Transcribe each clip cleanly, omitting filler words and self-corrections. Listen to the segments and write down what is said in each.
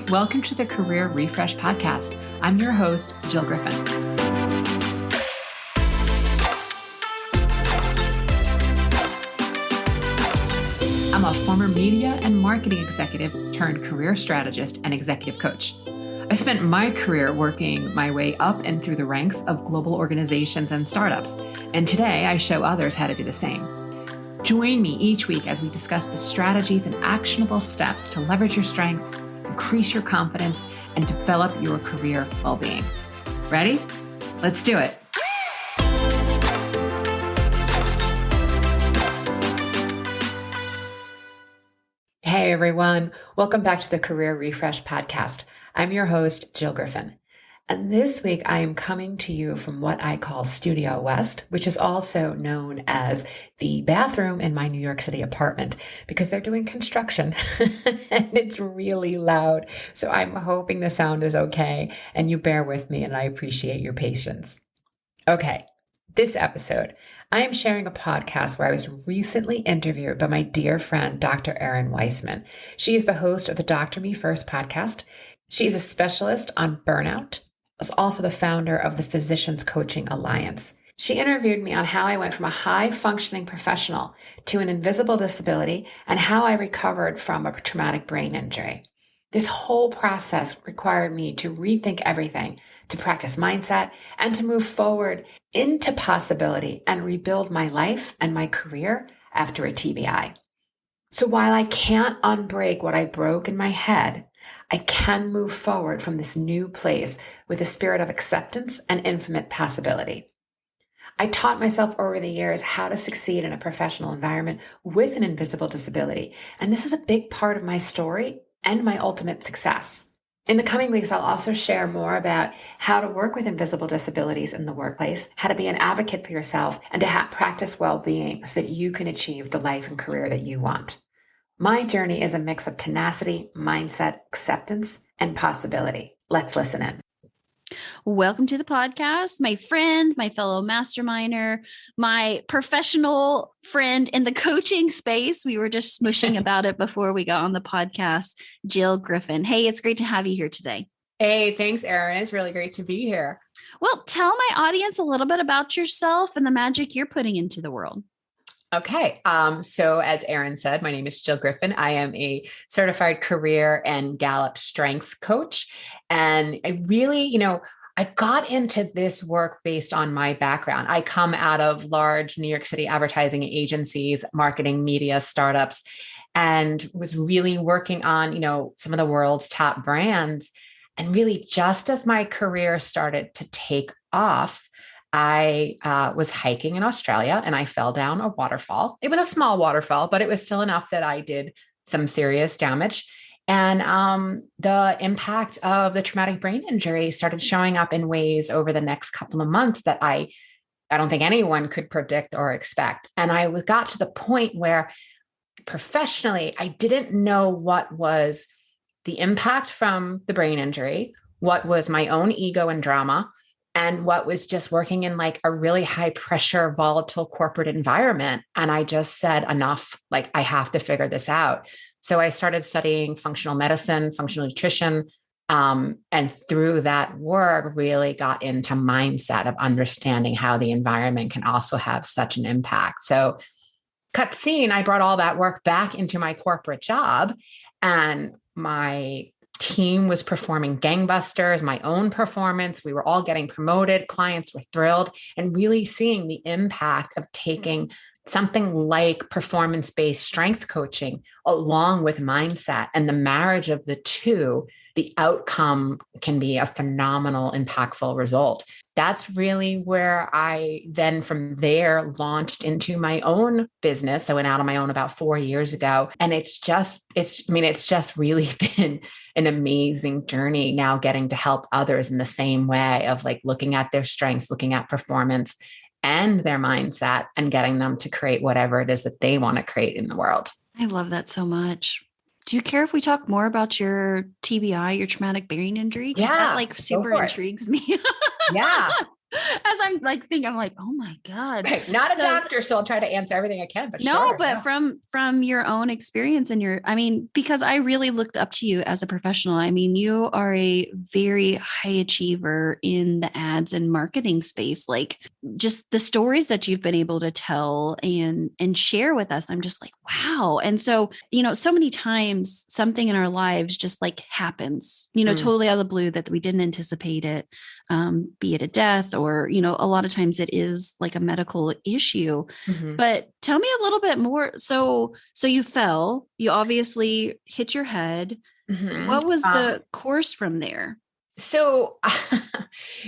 Welcome to the Career Refresh Podcast. I'm your host, Jill Griffin. I'm a former media and marketing executive turned career strategist and executive coach. I spent my career working my way up and through the ranks of global organizations and startups, and today I show others how to do the same. Join me each week as we discuss the strategies and actionable steps to leverage your strengths, increase your confidence, and develop your career well-being. Ready? Let's do it. Hey everyone, welcome back to the Career Refresh Podcast. I'm your host, Jill Griffin. And this week I am coming to you from what I call Studio West, which is also known as the bathroom in my New York City apartment because they're doing construction and it's really loud. So I'm hoping the sound is okay and you bear with me, and I appreciate your patience. Okay. This episode, I am sharing a podcast where I was recently interviewed by my dear friend, Dr. Erin Weissman. She is the host of the Dr. Me First podcast. She is a specialist on burnout, is also the founder of the Physicians Coaching Alliance. She interviewed me on how I went from a high-functioning professional to an invisible disability and how I recovered from a traumatic brain injury. This whole process required me to rethink everything, to practice mindset, and to move forward into possibility and rebuild my life and my career after a TBI. So while I can't unbreak what I broke in my head, I can move forward from this new place with a spirit of acceptance and infinite possibility. I taught myself over the years how to succeed in a professional environment with an invisible disability, and this is a big part of my story and my ultimate success. In the coming weeks, I'll also share more about how to work with invisible disabilities in the workplace, how to be an advocate for yourself, and to practice well-being so that you can achieve the life and career that you want. My journey is a mix of tenacity, mindset, acceptance, and possibility. Let's listen in. Welcome to the podcast, my friend, my fellow masterminder, my professional friend in the coaching space. We were just smushing about it before we got on the podcast, Jill Griffin. Hey, it's great to have you here today. Hey, thanks, Erin. It's really great to be here. Well, tell my audience a little bit about yourself and the magic you're putting into the world. Okay. So as Erin said, my name is Jill Griffin. I am a certified career and Gallup strengths coach. And I really, I got into this work based on my background. I come out of large New York City advertising agencies, marketing, media, startups, and was really working on, some of the world's top brands. And really just as my career started to take off, I was hiking in Australia and I fell down a waterfall. It was a small waterfall, but it was still enough that I did some serious damage. And the impact of the traumatic brain injury started showing up in ways over the next couple of months that I don't think anyone could predict or expect. And I got to the point where professionally, I didn't know what was the impact from the brain injury, what was my own ego and drama, and what was just working in like a really high pressure, volatile corporate environment. And I just said, enough, like I have to figure this out. So I started studying functional medicine, functional nutrition, and through that work really got into mindset of understanding how the environment can also have such an impact. So cut scene, I brought all that work back into my corporate job, and my team was performing gangbusters, my own performance. We were all getting promoted. Clients were thrilled, and really seeing the impact of taking something like performance-based strength coaching along with mindset, and the marriage of the two, the outcome can be a phenomenal, impactful result. That's really where I then from there launched into my own business. I went out on my own about 4 years ago. And it's just really been an amazing journey now, getting to help others in the same way of like looking at their strengths, looking at performance and their mindset, and getting them to create whatever it is that they want to create in the world. I love that so much. Do you care if we talk more about your TBI, your traumatic brain injury? Because that like super intrigues me. Yeah. As I'm like thinking, I'm like, oh my God. Right. Not a doctor, so I'll try to answer everything I can, but No, sure. but from your own experience and I mean, because I really looked up to you as a professional. I mean, you are a very high achiever in the ads and marketing space. Like just the stories that you've been able to tell and share with us, I'm just like, wow. And so, so many times something in our lives just like happens, totally out of the blue that we didn't anticipate it. Be it a death or, a lot of times it is like a medical issue. Mm-hmm. But tell me a little bit more. So you fell, you obviously hit your head. Mm-hmm. What was the course from there? So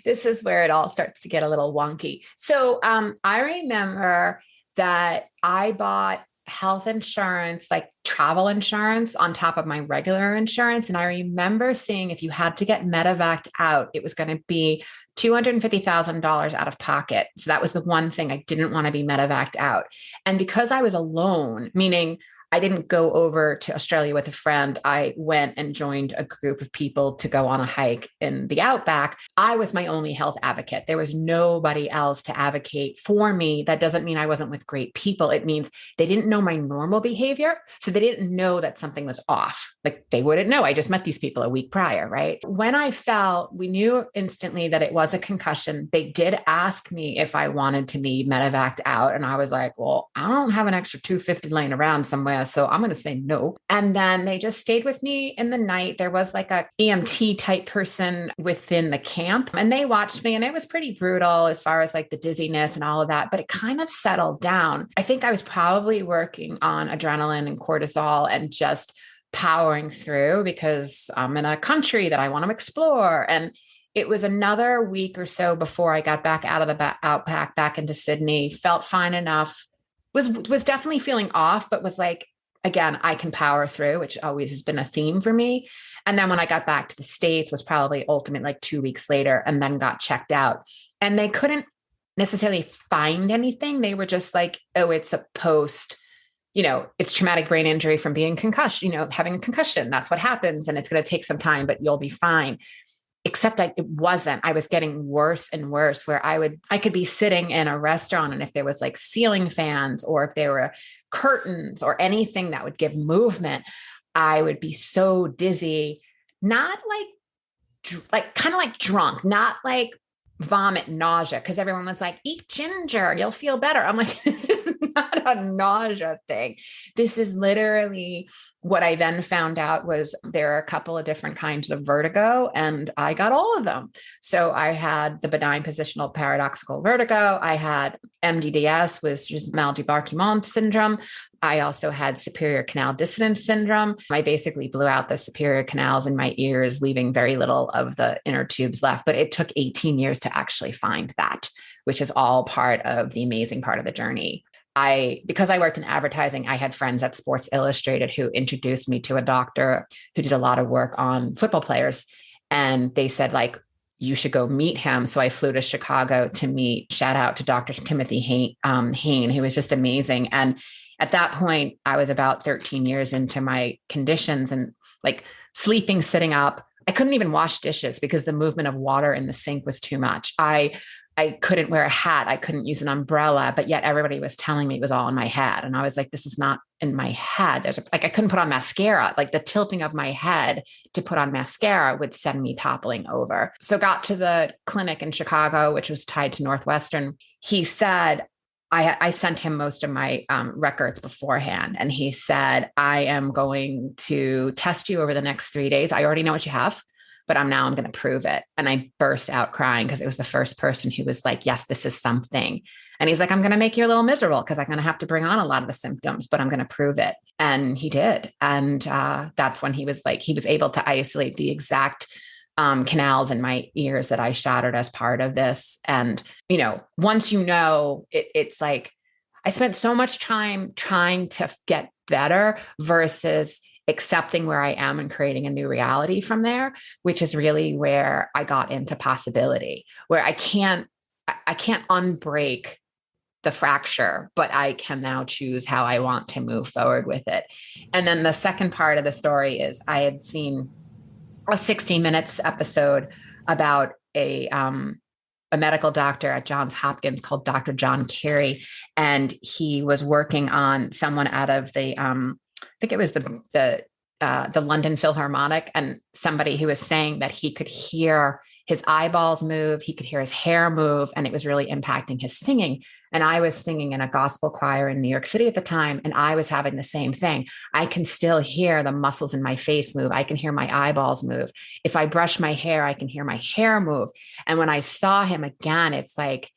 this is where it all starts to get a little wonky. So I remember that I bought health insurance, like travel insurance on top of my regular insurance. And I remember seeing if you had to get medevaced out, it was going to be $250,000 out of pocket. So that was the one thing I didn't want to be medevaced out. And because I was alone, meaning I didn't go over to Australia with a friend. I went and joined a group of people to go on a hike in the outback. I was my only health advocate. There was nobody else to advocate for me. That doesn't mean I wasn't with great people. It means they didn't know my normal behavior. So they didn't know that something was off. Like they wouldn't know. I just met these people a week prior, right? When I fell, we knew instantly that it was a concussion. They did ask me if I wanted to be medevaced out. And I was like, well, I don't have an extra 250 laying around somewhere. So I'm going to say no. And then they just stayed with me in the night. There was like a EMT type person within the camp and they watched me and it was pretty brutal as far as like the dizziness and all of that, but it kind of settled down. I think I was probably working on adrenaline and cortisol and just powering through because I'm in a country that I want to explore. And it was another week or so before I got back out of the outback, back into Sydney, felt fine enough, was definitely feeling off, but was like, again, I can power through, which always has been a theme for me. And then when I got back to the States was probably ultimate like 2 weeks later and then got checked out and they couldn't necessarily find anything. They were just like, oh, it's a post, it's traumatic brain injury from being concussed, having a concussion. That's what happens. And it's going to take some time, but you'll be fine. Except it wasn't. I was getting worse and worse where I could be sitting in a restaurant and if there was like ceiling fans or if there were curtains or anything that would give movement, I would be so dizzy, not like kind of like drunk, not like vomit nausea. Cause everyone was like, eat ginger, you'll feel better. I'm like, this is not a nausea thing. This is literally what I then found out was there are a couple of different kinds of vertigo and I got all of them. So I had the benign positional paradoxical vertigo. I had MDDS, which is Mal-Dubar-Quimont syndrome. I also had superior canal dissonance syndrome. I basically blew out the superior canals in my ears, leaving very little of the inner tubes left. But it took 18 years to actually find that, which is all part of the amazing part of the journey. Because I worked in advertising, I had friends at Sports Illustrated who introduced me to a doctor who did a lot of work on football players. And they said, like, you should go meet him. So I flew to Chicago to meet, shout out to Dr. Timothy Hain, who was just amazing. And at that point, I was about 13 years into my conditions and like sleeping, sitting up. I couldn't even wash dishes because the movement of water in the sink was too much. I couldn't wear a hat. I couldn't use an umbrella, but yet everybody was telling me it was all in my head. And I was like, this is not in my head. I couldn't put on mascara. Like the tilting of my head to put on mascara would send me toppling over. So got to the clinic in Chicago, which was tied to Northwestern. He said, I sent him most of my records beforehand. And he said, I am going to test you over the next 3 days. I already know what you have, but I'm going to prove it. And I burst out crying because it was the first person who was like, yes, this is something. And he's like, I'm going to make you a little miserable because I'm going to have to bring on a lot of the symptoms, but I'm going to prove it. And he did. And that's when he was able to isolate the exact canals in my ears that I shattered as part of this. And, once it's like, I spent so much time trying to get better versus accepting where I am and creating a new reality from there, which is really where I got into possibility, where I can't unbreak the fracture, but I can now choose how I want to move forward with it. And then the second part of the story is I had seen a 60 Minutes episode about a a medical doctor at Johns Hopkins called Dr. John Carey, and he was working on someone out of the, I think it was the London Philharmonic, and somebody who was saying that he could hear his eyeballs move, he could hear his hair move, and it was really impacting his singing. And I was singing in a gospel choir in New York City at the time, and I was having the same thing. I can still hear the muscles in my face move. I can hear my eyeballs move. If I brush my hair, I can hear my hair move. And when I saw him again, it's like,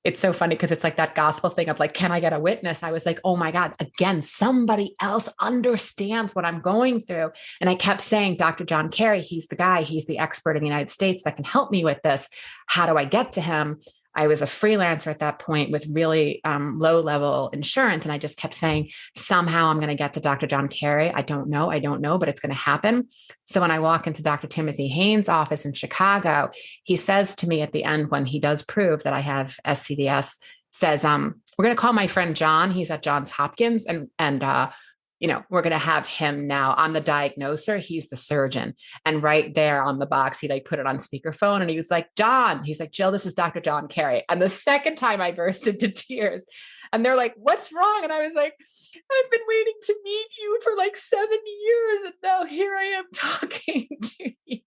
it's so funny because it's like that gospel thing of like, can I get a witness? I was like, oh my God, again, somebody else understands what I'm going through. And I kept saying, Dr. John Carey, he's the guy, he's the expert in the United States that can help me with this. How do I get to him? I was a freelancer at that point with really low level insurance. And I just kept saying, somehow I'm going to get to Dr. John Carey. I don't know, but it's going to happen. So when I walk into Dr. Timothy Haynes' office in Chicago, he says to me at the end, when he does prove that I have SCDS, says, we're going to call my friend John. He's at Johns Hopkins, and we're going to have him now. I'm the diagnoser. He's the surgeon. And right there on the box, he like put it on speakerphone, and he was like, John, he's like, Jill, this is Dr. John Carey. And the second time I burst into tears, and they're like, what's wrong? And I was like, I've been waiting to meet you for like 7 years. And now here I am talking to you.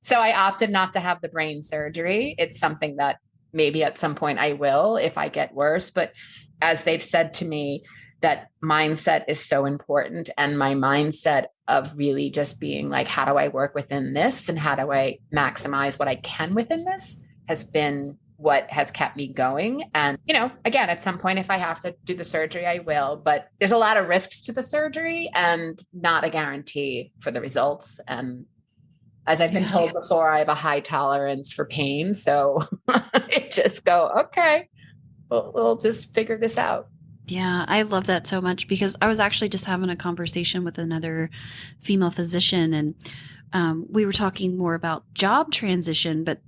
So I opted not to have the brain surgery. It's something that maybe at some point I will, if I get worse. But as they've said to me, that mindset is so important. And my mindset of really just being like, how do I work within this? And how do I maximize what I can within this has been what has kept me going. And, again, at some point, if I have to do the surgery, I will, but there's a lot of risks to the surgery and not a guarantee for the results. And as I've been told before, I have a high tolerance for pain. So I just go, okay, we'll just figure this out. Yeah, I love that so much because I was actually just having a conversation with another female physician, and we were talking more about job transition, but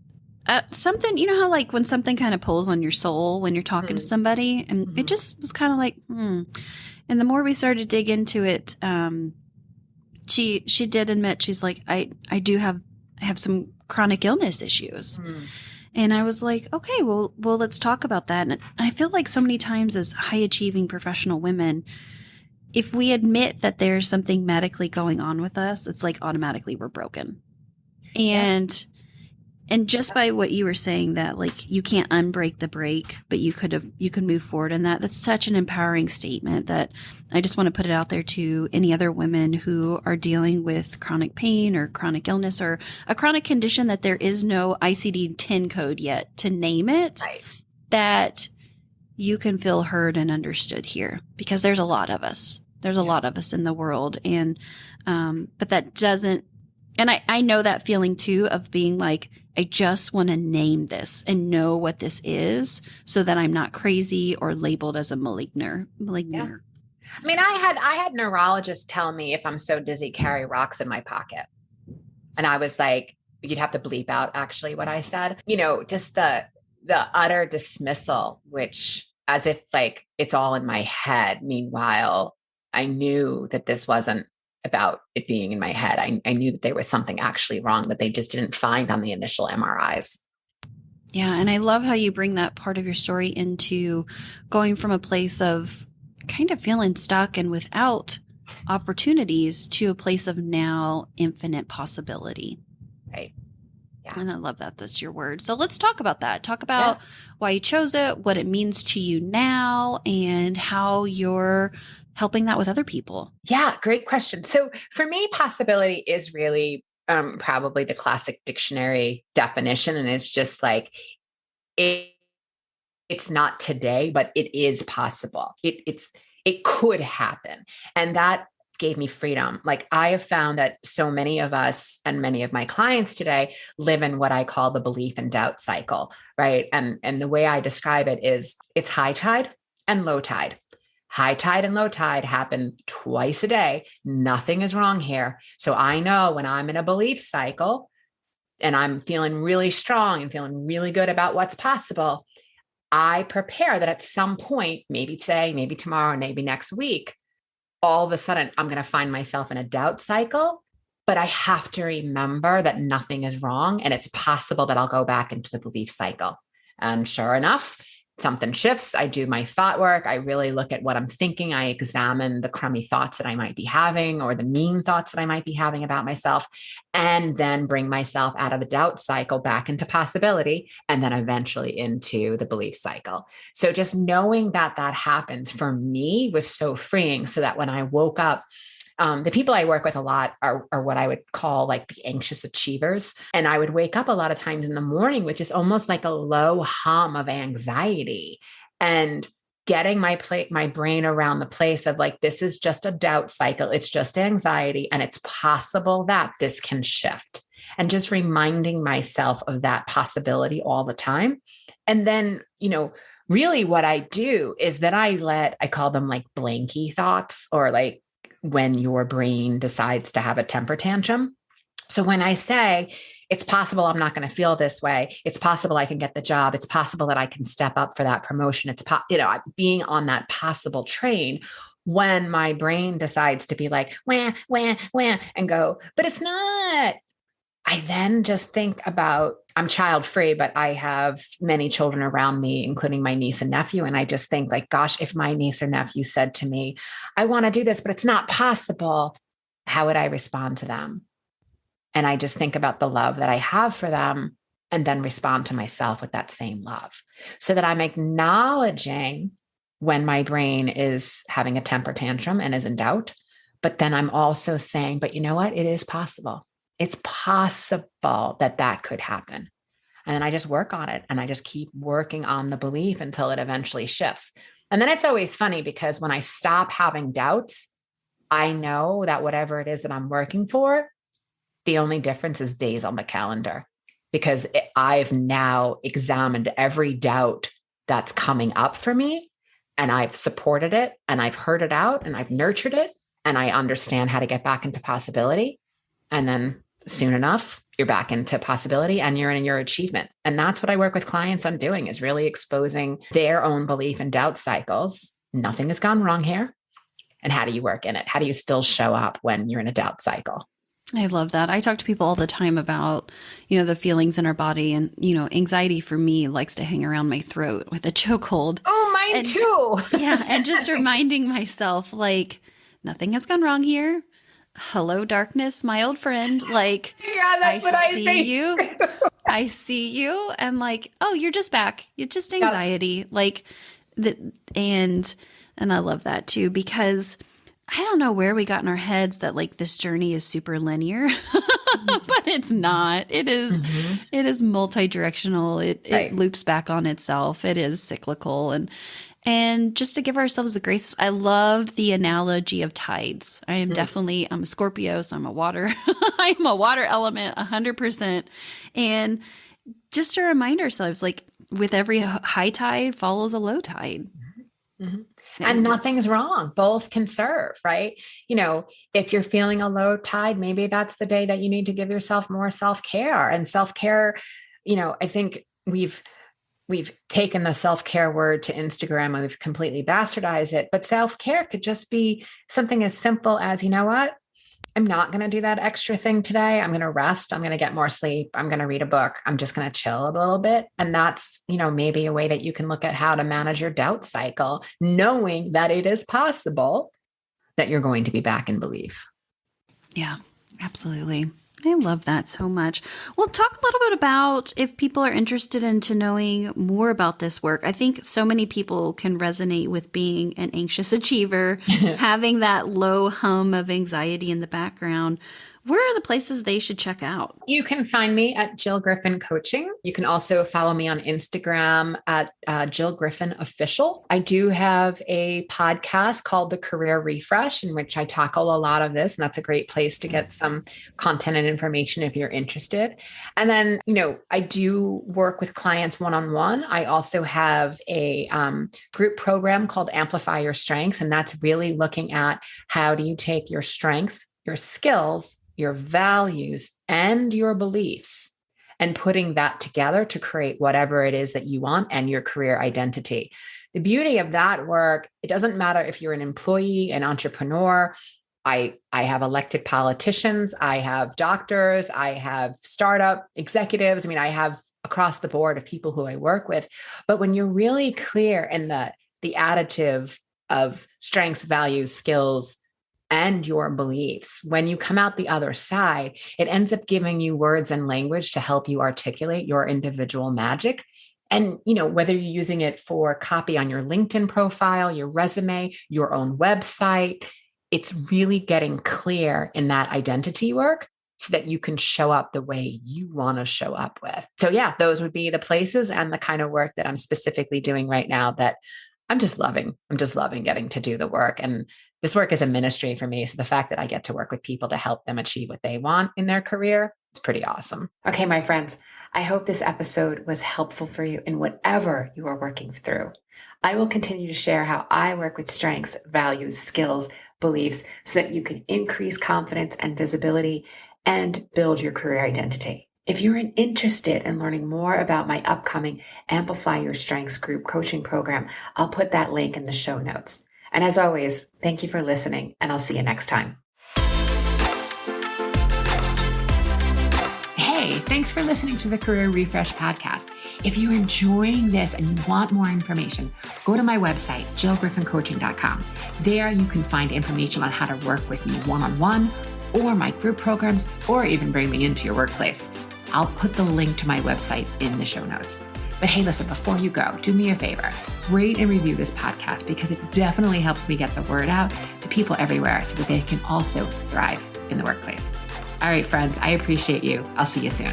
something, how like when something kind of pulls on your soul when you're talking to somebody, and it just was kind of like, And the more we started to dig into it, she did admit, she's like, I have some chronic illness issues. And I was like, okay, well, let's talk about that. And I feel like so many times as high achieving professional women, if we admit that there's something medically going on with us, it's like automatically we're broken. And just by what you were saying, that like you can't unbreak the break, but you can move forward in that. That's such an empowering statement that I just want to put it out there to any other women who are dealing with chronic pain or chronic illness or a chronic condition that there is no ICD-10 code yet to name it, right, that you can feel heard and understood here, because there's a lot of us. There's a lot of us in the world. And, but that doesn't, and I know that feeling too of being like, I just want to name this and know what this is so that I'm not crazy or labeled as a maligner. Yeah. I mean, I had neurologists tell me if I'm so dizzy, carry rocks in my pocket. And I was like, you'd have to bleep out actually what I said, just the utter dismissal, which as if like it's all in my head. Meanwhile, I knew that this wasn't about it being in my head. I knew that there was something actually wrong that they just didn't find on the initial MRIs. Yeah. And I love how you bring that part of your story into going from a place of kind of feeling stuck and without opportunities to a place of now infinite possibility. Right. Yeah. And I love that. That's your word. So let's talk about that. Talk about why you chose it, what it means to you now, and how you're helping that with other people. Yeah, great question. So for me, possibility is really probably the classic dictionary definition. And it's just like, it's not today, but it is possible. It could happen. And that gave me freedom. Like I have found that so many of us and many of my clients today live in what I call the belief and doubt cycle, right? And the way I describe it is it's high tide and low tide. High tide and low tide happen twice a day. Nothing is wrong here. So I know when I'm in a belief cycle and I'm feeling really strong and feeling really good about what's possible, I prepare that at some point, maybe today, maybe tomorrow, maybe next week, all of a sudden I'm going to find myself in a doubt cycle. but I have to remember that nothing is wrong. And it's possible that I'll go back into the belief cycle. And sure enough, something shifts. I do my thought work. I really look at what I'm thinking. I examine the crummy thoughts that I might be having or the mean thoughts that I might be having about myself, and then bring myself out of the doubt cycle back into possibility, and then eventually into the belief cycle. So just knowing that that happens for me was so freeing, so that when I woke up, the people I work with a lot are what I would call like the anxious achievers. And I would wake up a lot of times in the morning with just almost like a low hum of anxiety, and getting my brain around the place of like, this is just a doubt cycle. It's just anxiety. And it's possible that this can shift, and just reminding myself of that possibility all the time. And then, really what I do is that I call them like blanky thoughts, or like when your brain decides to have a temper tantrum. So when I say, it's possible I'm not going to feel this way, it's possible I can get the job, it's possible that I can step up for that promotion, it's being on that possible train, when my brain decides to be like, wah, wah, wah, and go, but it's not. I then just think about, I'm child free, but I have many children around me, including my niece and nephew. And I just think like, gosh, if my niece or nephew said to me, I want to do this, but it's not possible, how would I respond to them? And I just think about the love that I have for them, and then respond to myself with that same love, so that I'm acknowledging when my brain is having a temper tantrum and is in doubt. But then I'm also saying, but you know what? It is possible. It's possible that that could happen. And then I just work on it, and I just keep working on the belief until it eventually shifts. And then it's always funny, because when I stop having doubts, I know that whatever it is that I'm working for, the only difference is days on the calendar, because I've now examined every doubt that's coming up for me, and I've supported it, and I've heard it out, and I've nurtured it, and I understand how to get back into possibility. And then soon enough, you're back into possibility, and you're in your achievement. And that's what I work with clients on doing, is really exposing their own belief and doubt cycles. Nothing has gone wrong here. And how do you work in it? How do you still show up when you're in a doubt cycle? I love that. I talk to people all the time about, the feelings in our body, and, anxiety for me likes to hang around my throat with a chokehold. Oh, mine too. Yeah. And just reminding myself, like, nothing has gone wrong here. Hello, darkness, my old friend. Like, yeah, that's what I see say you. too. I see you. And like, oh, you're just back. It's just anxiety. Yep. Like that. And I love that too, because I don't know where we got in our heads that like this journey is super linear, but it's not. It is, it is multi-directional. It loops back on itself. It is cyclical. And just to give ourselves the grace, I love the analogy of tides. I am definitely, I'm a Scorpio, so I'm a water, I'm a water element 100%. And just to remind ourselves, like with every high tide follows a low tide. Mm-hmm. And nothing's wrong. Both can serve, right? If you're feeling a low tide, maybe that's the day that you need to give yourself more self-care. And self-care, I think we've taken the self-care word to Instagram, and we've completely bastardized it. But self-care could just be something as simple as, you know what? I'm not going to do that extra thing today. I'm going to rest. I'm going to get more sleep. I'm going to read a book. I'm just going to chill a little bit. And that's, maybe a way that you can look at how to manage your doubt cycle, knowing that it is possible that you're going to be back in belief. Yeah, absolutely. I love that so much. Well, talk a little bit about if people are interested into knowing more about this work. I think so many people can resonate with being an anxious achiever, having that low hum of anxiety in the background. Where are the places they should check out? You can find me at Jill Griffin Coaching. You can also follow me on Instagram at Jill Griffin Official. I do have a podcast called The Career Refresh, in which I tackle a lot of this. And that's a great place to get some content and information if you're interested. And then, I do work with clients one-on-one. I also have a group program called Amplify Your Strengths. And that's really looking at how do you take your strengths, your skills, your values, and your beliefs, and putting that together to create whatever it is that you want and your career identity. The beauty of that work, it doesn't matter if you're an employee, an entrepreneur, I have elected politicians, I have doctors, I have startup executives. I mean, I have across the board of people who I work with. But when you're really clear in the additive of strengths, values, skills, and your beliefs, when you come out the other side, it ends up giving you words and language to help you articulate your individual magic. And, whether you're using it for copy on your LinkedIn profile, your resume, your own website, it's really getting clear in that identity work so that you can show up the way you want to show up with. So yeah, those would be the places and the kind of work that I'm specifically doing right now that I'm just loving. I'm just loving getting to do the work. And this work is a ministry for me. So the fact that I get to work with people to help them achieve what they want in their career, it's pretty awesome. Okay, my friends, I hope this episode was helpful for you in whatever you are working through. I will continue to share how I work with strengths, values, skills, beliefs, so that you can increase confidence and visibility and build your career identity. If you're interested in learning more about my upcoming Amplify Your Strengths group coaching program, I'll put that link in the show notes. And as always, thank you for listening, and I'll see you next time. Hey, thanks for listening to the Career Refresh podcast. If you're enjoying this and you want more information, go to my website, jillgriffincoaching.com. There you can find information on how to work with me one-on-one or my group programs, or even bring me into your workplace. I'll put the link to my website in the show notes. But hey, listen, before you go, do me a favor, rate and review this podcast because it definitely helps me get the word out to people everywhere so that they can also thrive in the workplace. All right, friends, I appreciate you. I'll see you soon.